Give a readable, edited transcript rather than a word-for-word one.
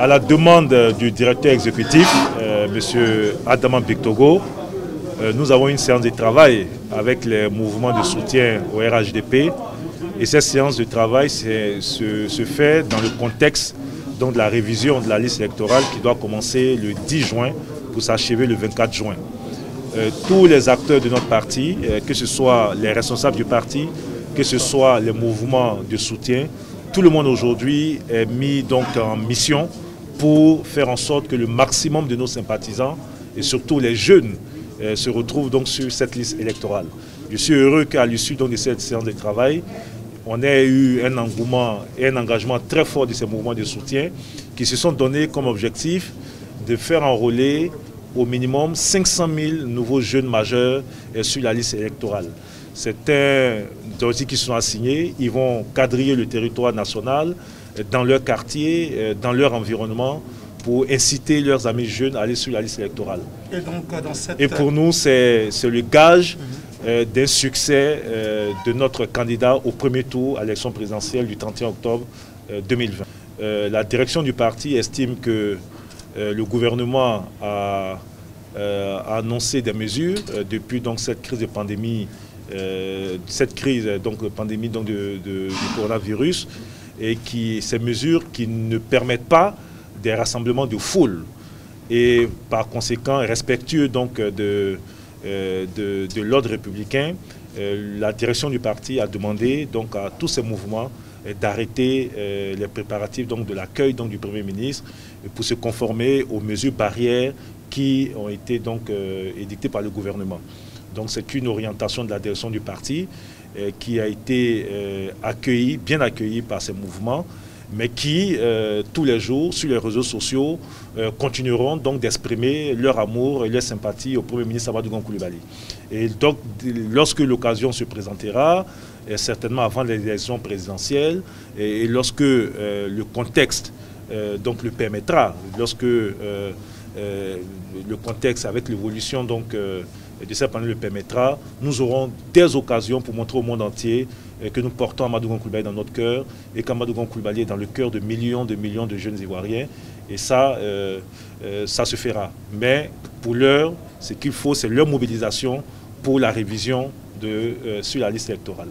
À la demande du directeur exécutif, M. Adama Bictogo, nous avons une séance de travail avec les mouvements de soutien au RHDP. Et cette séance de travail se fait dans le contexte donc, de la révision de la liste électorale qui doit commencer le 10 juin pour s'achever le 24 juin. Tous les acteurs de notre parti, que ce soit les responsables du parti, que ce soit les mouvements de soutien, tout le monde aujourd'hui est mis donc en mission pour faire en sorte que le maximum de nos sympathisants et surtout les jeunes se retrouvent donc sur cette liste électorale. Je suis heureux qu'à l'issue de cette séance de travail, on ait eu un engouement et un engagement très fort de ces mouvements de soutien qui se sont donnés comme objectif de faire enrôler au minimum 500 000 nouveaux jeunes majeurs sur la liste électorale. C'est un dossier qui sont assignés, ils vont quadriller le territoire national dans leur quartier, dans leur environnement, pour inciter leurs amis jeunes à aller sur la liste électorale. Et, donc, Et pour nous, c'est le gage d'un succès de notre candidat au premier tour à l'élection présidentielle du 31 octobre 2020. La direction du parti estime que le gouvernement a annoncé des mesures depuis donc, cette crise de pandémie, du coronavirus, et ces mesures qui ne permettent pas des rassemblements de foule et par conséquent respectueux donc de l'ordre républicain. La direction du parti a demandé donc à tous ces mouvements d'arrêter les préparatifs donc de l'accueil du Premier ministre pour se conformer aux mesures barrières qui ont été donc édictées par le gouvernement. Donc c'est une orientation de la direction du parti qui a été bien accueillie par ces mouvements, mais qui, tous les jours, sur les réseaux sociaux, continueront donc d'exprimer leur amour et leur sympathie au Premier ministre Amadou Coulibaly. Et donc, lorsque l'occasion se présentera, certainement avant l'élection présidentielle, et lorsque le contexte donc, le permettra, lorsque le contexte avec l'évolution donc de cette pandémie le permettra, nous aurons des occasions pour montrer au monde entier que nous portons Amadou Coulibaly dans notre cœur et qu'Amadou Coulibaly est dans le cœur de millions de jeunes Ivoiriens. Et ça, ça se fera. Mais pour l'heure, ce qu'il faut, c'est leur mobilisation pour la révision sur la liste électorale.